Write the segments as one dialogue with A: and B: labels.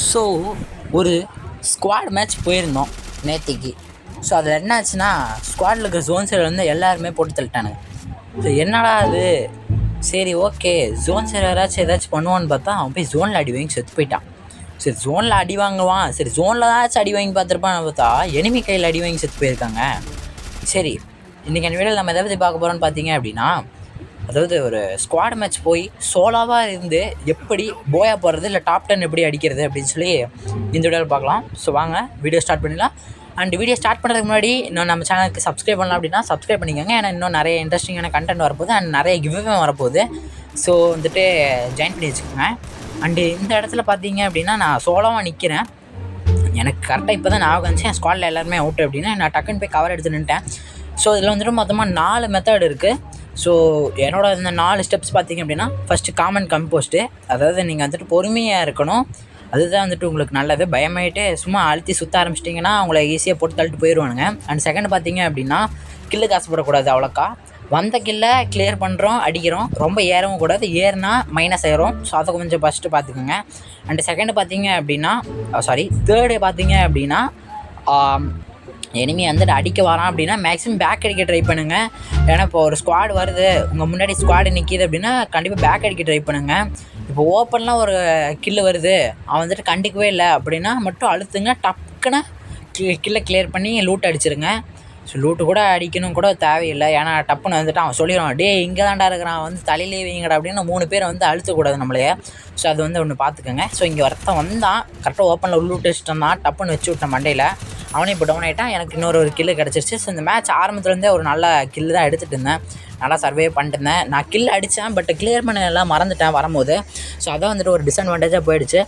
A: So ஒரு squad match போயிருந்தோம் நேத்திக்கு. ஸோ அதில் என்ன ஆச்சுன்னா, ஸ்குவாடில் இருக்கிற ஜோன் சைடில் வந்து எல்லாருமே போட்டு தள்ளிட்டானுங்க. ஸோ என்னடா அது, சரி ஓகே ஜோன் சைடு ஏதாச்சும் பண்ணுவான்னு பார்த்தா அவன் போய் ஜோனில் அடி வாங்கி செத்து போயிட்டான். சரி ஜோனில் அடி வாங்குவான், சரி ஜோனில் ஏதாச்சும் அடி வாங்கி பார்த்துருப்பான்னு பார்த்தா எனிமி கையில் அடி வாங்கி செத்து போயிருக்காங்க. சரி இன்றைக்கி அந்த வீடியோவில் நம்ம எதை பற்றி பார்க்க போகிறோன்னு பார்த்தீங்க அப்படின்னா, அதாவது ஒரு ஸ்குவாட் மேட்ச் போய் சோலாவாக இருந்து எப்படி போயா போடுறது, இல்லை டாப் 10 எப்படி அடிக்கிறது அப்படின்னு சொல்லி இந்த வீடியோவில் பார்க்கலாம். ஸோ வாங்க வீடியோ ஸ்டார்ட் பண்ணிடலாம். அண்ட் வீடியோ ஸ்டார்ட் பண்ணுறதுக்கு முன்னாடி இன்னும் நம்ம சேனலுக்கு சப்ஸ்கிரைப் பண்ணலாம் அப்படின்னா சப்ஸ்கிரைப் பண்ணிக்கோங்க. ஏன்னா இன்னும் நிறைய இன்ட்ரெஸ்டிங்கான கண்டென்ட் வரப்போகுது அண்ட் நிறைய கிவ்வே வரப்போகுது. ஸோ வந்துட்டு ஜாயின் பண்ணி வச்சுக்கோங்க. அண்டு இந்த இடத்துல பார்த்தீங்க அப்படின்னா நான் சோலாவாக நிற்கிறேன். எனக்கு கரெக்டாக இப்போ தான் ஞாபகம் வந்துச்சு என் ஸ்குவாடில் எல்லாருமே அவுட் அப்படின்னா நான் டக்குன்னு போய் கவர் எடுத்து நின்ட்டேன். ஸோ இதில் வந்துட்டு மொத்தமாக 4 மெத்தட் இருக்குது. ஸோ என்னோட இந்த 4 ஸ்டெப்ஸ் பார்த்திங்க அப்படின்னா, ஃபஸ்ட்டு காமன் கம்போஸ்ட்டு, அதாவது நீங்கள் வந்துட்டு பொறுமையாக இருக்கணும். அதுதான் வந்துட்டு உங்களுக்கு நல்லது. பயமாயிட்டு சும்மா அழுத்தி சுற்ற ஆரம்பிச்சிட்டிங்கன்னா அவங்கள ஈஸியாக போட்டு தள்ளிட்டு போயிடுவானுங்க. அண்ட் செகண்ட் பார்த்திங்க அப்படின்னா, கில்லுக்கு ஆசைப்படக்கூடாது அவ்வளோக்கா. வந்த கில்லை கிளியர் பண்ணுறோம், அடிக்கிறோம், ரொம்ப ஏறவும் கூடாது, ஏறினா மைனஸ் ஆயிரும். ஸோ அதை கொஞ்சம் ஃபஸ்ட்டு பார்த்துக்குங்க. அண்டு செகண்டு பார்த்திங்க அப்படின்னா தேர்டு பார்த்திங்க அப்படின்னா, எனிமி வந்துட்டு அடிக்க வரான் அப்படின்னா மேக்ஸிமம் பேக் அடிக்க ட்ரை பண்ணுங்கள். ஏன்னா இப்போ ஒரு ஸ்குவாட் வருது, உங்கள் முன்னாடி ஸ்குவாடு நிற்கிது அப்படின்னா கண்டிப்பாக பேக் அடிக்க ட்ரை பண்ணுங்கள். இப்போ ஓப்பன்லாம் ஒரு கில்லு வருது, அவன் வந்துட்டு கண்டிக்கவே இல்லை அப்படின்னா மட்டும் அழுத்துங்க, டக்குன்னு கில்லை கிளியர் பண்ணி லூட் அடிச்சிருங்க. ஸோ லூட்டு கூட அடிக்கணும் கூட தேவையில்லை. ஏன்னா டப்புன்னு வந்துட்டு அவன் சொல்லிடுவான், டே இங்கே தான்டா இருக்கிறான், வந்து தலையிலே வைங்கடா அப்படின்னு 3 பேரை வந்து அழுத்தக்கூடாது நம்மளையே. ஸோ அது வந்து ஒன்று பார்த்துக்கோங்க. ஸோ இங்கே ஒருத்தன் வந்தான், கரெக்டாக ஓப்பனில் லூட் வச்சுட்டு தான் டப்புன்னு வச்சு விட்டேன் மண்டையில். அவனே இப்போ டவுன் ஆகிட்டான். எனக்கு இன்னொரு கில்லு கிடச்சிருச்சு. ஸோ இந்த மேட்ச் ஆரம்பத்துலேருந்தே ஒரு நல்ல கில்லு தான் எடுத்துகிட்டு இருந்தேன், நல்லா சர்வே பண்ணிட்டு இருந்தேன். நான் கில் அடித்தேன், பட் கிளியர் பண்ண எல்லாம் மறந்துட்டேன் வரும்போது. ஸோ அதான் வந்துட்டு ஒரு டிஸ்அட்வான்டேஜாக போயிடுச்சு.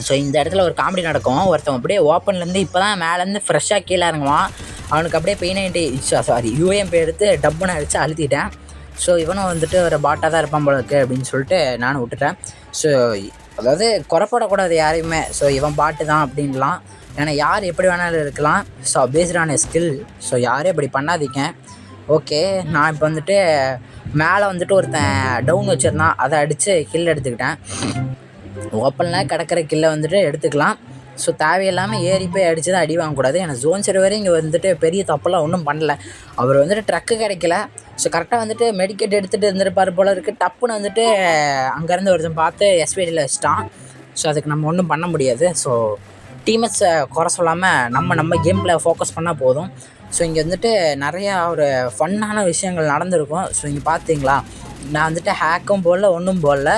A: ஸோ இந்த இடத்துல ஒரு காமெடி நடக்கும். ஒருத்தன் அப்படியே ஓப்பன்லேருந்து இப்போ தான் மேலேருந்து ஃப்ரெஷ்ஷாக கீழே இறங்குவான். அவனுக்கு அப்படியே யூஎம்பி எடுத்து டப்புன்னு அடித்து அழுத்திட்டேன். ஸோ இவனும் வந்துட்டு ஒரு பாட்டாக தான் இருப்பான் போல இருக்குது அப்படின்னு சொல்லிட்டு நானும் விட்டுட்டேன். ஸோ அதாவது குறைப்படக்கூடாது யாரையுமே. ஸோ இவன் பாட்டு தான் அப்படின்லாம், ஏன்னா யார் எப்படி வேணாலும் இருக்கலாம். So பேஸ்டான skill. ஸோ யாரும் இப்படி பண்ணாதீங்க. ஓகே, நான் இப்போ வந்துட்டு மேலே வந்துட்டு ஒருத்தன் டவுன் வச்சுருந்தான், அதை அடித்து கில் எடுத்துக்கிட்டேன். ஓப்பனில் கிடக்கிற கில்லை வந்துட்டு எடுத்துக்கலாம். ஸோ தேவையில்லாமல் ஏறி போய் அடித்து தான் அடி வாங்கக்கூடாது. ஏன்னா ஜோன் சைடு வரை இங்கே வந்துட்டு பெரிய தப்பெல்லாம் ஒன்றும் பண்ணல. அவர் வந்துட்டு ட்ரக்கு கிடைக்கல. ஸோ கரெக்டாக வந்துட்டு மெடிக்கெட் எடுத்துகிட்டு இருந்துருப்பார் போல இருக்குது. டப்புன்னு வந்துட்டு அங்கேருந்து ஒருத்தன் பார்த்து எஸ்பிடியில் வச்சிட்டான். ஸோ அதுக்கு நம்ம ஒன்றும் பண்ண முடியாது. ஸோ டீமேட்ஸை குறை சொல்லாமல் நம்ம கேமில் ஃபோக்கஸ் பண்ணால் போதும். ஸோ இங்கே வந்துட்டு நிறையா ஒரு ஃபன்னான விஷயங்கள் நடந்திருக்கும். ஸோ இங்கே பார்த்தீங்களா, நான் வந்துட்டு ஹேக்கும் போடல, ஒன்றும் போடல,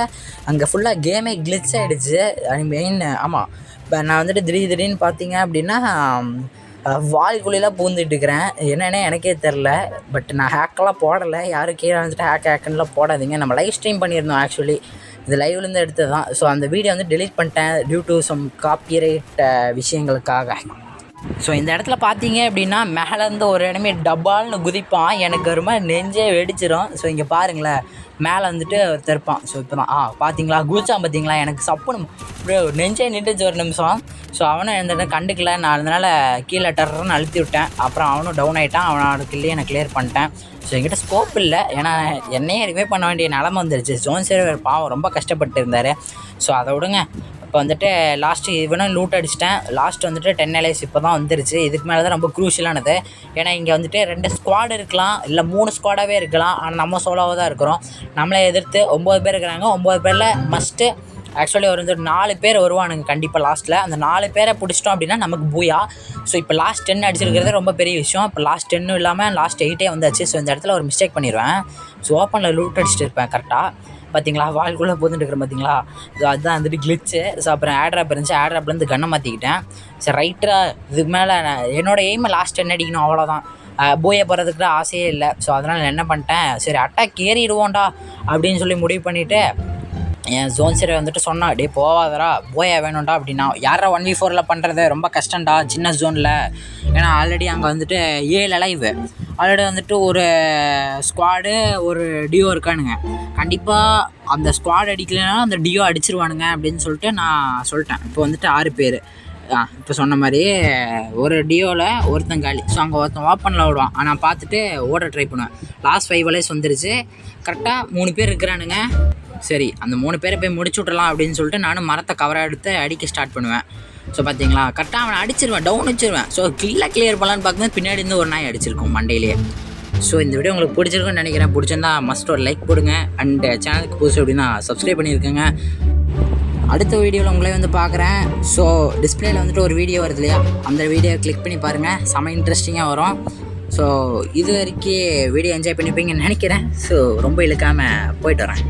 A: அங்கே ஃபுல்லாக கேமே கிளிச் ஆகிடுச்சு. மெயின் ஆமாம், இப்போ நான் வந்துட்டு திடீர்னு பார்த்தீங்க அப்படின்னா வால்குழியெலாம் பூந்துட்டுருக்கிறேன். என்னென்னே எனக்கே தெரில. பட் நான் ஹேக்கெல்லாம் போடலை. யாரும் கீழே வந்துட்டு ஹேக்குன்னெலாம் போடாதீங்க. நம்ம லைவ் ஸ்ட்ரீம் பண்ணியிருந்தோம் ஆக்சுவலி, இது லைவ்லேருந்து எடுத்தது தான். ஸோ அந்த வீடியோ வந்து டெலீட் பண்ணிட்டேன் டியூ டு சம் காப்பிரைட் விஷயங்களுக்காக. ஸோ இந்த இடத்துல பார்த்தீங்க அப்படின்னா மேலேருந்து ஒரு இடமே டப்பால்னு குதிப்பான், எனக்கு ஒரு மாதிரி நெஞ்சே வெடிச்சிடும். ஸோ இங்கே பாருங்களேன், மேலே வந்துட்டு ஒருத்தர் இருப்பான். ஸோ இப்போ தான் பார்த்தீங்களா குதிச்சான் பார்த்தீங்களா, எனக்கு சப்புன்னு அப்படியே நெஞ்சே நின்றுச்சு ஒரு நிமிஷம். ஸோ அவனும் எந்த கண்டுக்கல. நான் அதனால் கீழே டர்றன்னு அழுத்தி விட்டேன். அப்புறம் அவனும் டவுன் ஆகிட்டான். அவனோட கில்லையே நான் கிளியர் பண்ணிட்டேன். ஸோ என்கிட்ட ஸ்கோப் இல்லை, ஏன்னா என்னையே ரிவைவ் பண்ண வேண்டிய நிலமை வந்துருச்சு. ஜோன் சேவர் பாவம் ரொம்ப கஷ்டப்பட்டு இருந்தார். ஸோ அதை விடுங்க. இப்போ வந்துட்டு லாஸ்ட்டு இவனும் லூட் அடிச்சிட்டேன். லாஸ்ட் வந்துட்டு 10 LIs இப்போ தான் வந்துருச்சு. இதுக்கு மேலே தான் ரொம்ப க்ரூஷியலானது. ஏன்னா இங்கே வந்துட்டு 2 ஸ்குவாடு இருக்கலாம், இல்லை 3 ஸ்குவாடாகவே இருக்கலாம். ஆனால் நம்ம சோலோவாக தான் இருக்கிறோம். நம்மளை எதிர்த்து 9 பேர் இருக்கிறாங்க. 9 பேரில் மஸ்ட்டு ஆக்சுவலி ஒரு 4 பேர் வருவானுங்க கண்டிப்பாக லாஸ்ட்டில். அந்த 4 பேரை பிடிச்சிட்டோம் அப்படின்னா நமக்கு பூயா. ஸோ இப்போ லாஸ்ட் 10 அடிச்சிருக்கிறது ரொம்ப பெரிய விஷயம். இப்போ லாஸ்ட் 10 இல்லாமல் லாஸ்ட் 8 வந்தாச்சு. ஸோ இந்த இடத்துல ஒரு மிஸ்டேக் பண்ணிடுவேன். ஸோ ஓப்பனில் லூட் அடிச்சுட்டு இருப்பேன் கரெக்டாக. பார்த்தீங்களா வால்குள்ளே போந்துட்டு இருக்கிறேன் பார்த்தீங்களா. ஸோ அதுதான் வந்துட்டு கிளிச்சு. ஸோ அப்புறம் ஆட்ராப் இருந்துச்சு, ஆட்ராப்லேருந்து கண்ணை மாற்றிக்கிட்டேன். சரி ரைட்டராக இதுக்கு மேலே என்னோடய எய்மை லாஸ்ட் 10 அடிக்கணும், அவ்வளோதான். போயை போகிறதுக்கு ஆசையே இல்லை. ஸோ அதனால் நான் என்ன பண்ணிட்டேன், சரி அட்டாக் ஏறிடுவோண்டா அப்படின்னு சொல்லி முடிவு பண்ணிவிட்டு என் ஜோன் சரி வந்துட்டு சொன்னா, டே போவாதரா போயா வேணும்டா அப்படின்னா. யாரா 1v4 பண்ணுறது ரொம்ப கஷ்டம்டா சின்ன ஜோனில். ஏன்னா ஆல்ரெடி அங்கே வந்துட்டு 7 லைவ் ஆல்ரெடி வந்துட்டு ஒரு ஸ்குவாடு ஒரு டியோ இருக்கானுங்க. கண்டிப்பாக அந்த ஸ்குவாட் அடிக்கலைனாலும் அந்த டியோ அடிச்சிருவானுங்க அப்படின்னு சொல்லிட்டு நான் சொல்லிட்டேன். இப்போ வந்துட்டு 6 பேர். இப்போ சொன்ன மாதிரி ஒரு டியோவில் ஒருத்தன் காலி. ஸோ அங்கே ஒருத்தன் ஓப்பனில் விடுவான். நான் பார்த்துட்டு ஓட ட்ரை பண்ணுவேன். லாஸ்ட் 5 LIs வந்துருச்சு. கரெக்டாக 3 பேர் இருக்கிறானுங்க. சரி அந்த 3 பேரை போய் முடிச்சு விட்றலாம் அப்படின்னு சொல்லிட்டு நானும் மரத்தை கவரை எடுத்து அடிக்க ஸ்டார்ட் பண்ணுவேன். ஸோ பார்த்தீங்களா கரெக்டாக அவனை அடிச்சிருவேன், டவுன் வச்சிருவேன். ஸோ கிளியர் பண்ணலான்னு பார்க்கும்போது பின்னாடி இருந்து ஒரு நாய் அடிச்சிருக்கும் மண்டையிலேயே. ஸோ இந்த வீடியோ உங்களுக்கு பிடிச்சிருக்குன்னு நினைக்கிறேன். பிடிச்சிருந்தா மஸ்ட் ஒரு லைக் போடுங்க. அண்ட் சேனலுக்கு புதுசு அப்படின்னா சப்ஸ்கிரைப் பண்ணியிருக்கேங்க. அடுத்த வீடியோவில் உங்களே வந்து பார்க்குறேன். ஸோ டிஸ்பிளேயில் வந்துட்டு ஒரு வீடியோ வருது இல்லையா, அந்த வீடியோ கிளிக் பண்ணி பாருங்கள், செம்ம இன்ட்ரெஸ்டிங்காக வரும். ஸோ இது வரைக்கும் வீடியோ என்ஜாய் பண்ணிப்பீங்கன்னு நினைக்கிறேன். ஸோ ரொம்ப இழுக்காமல் போயிட்டு வரேன்.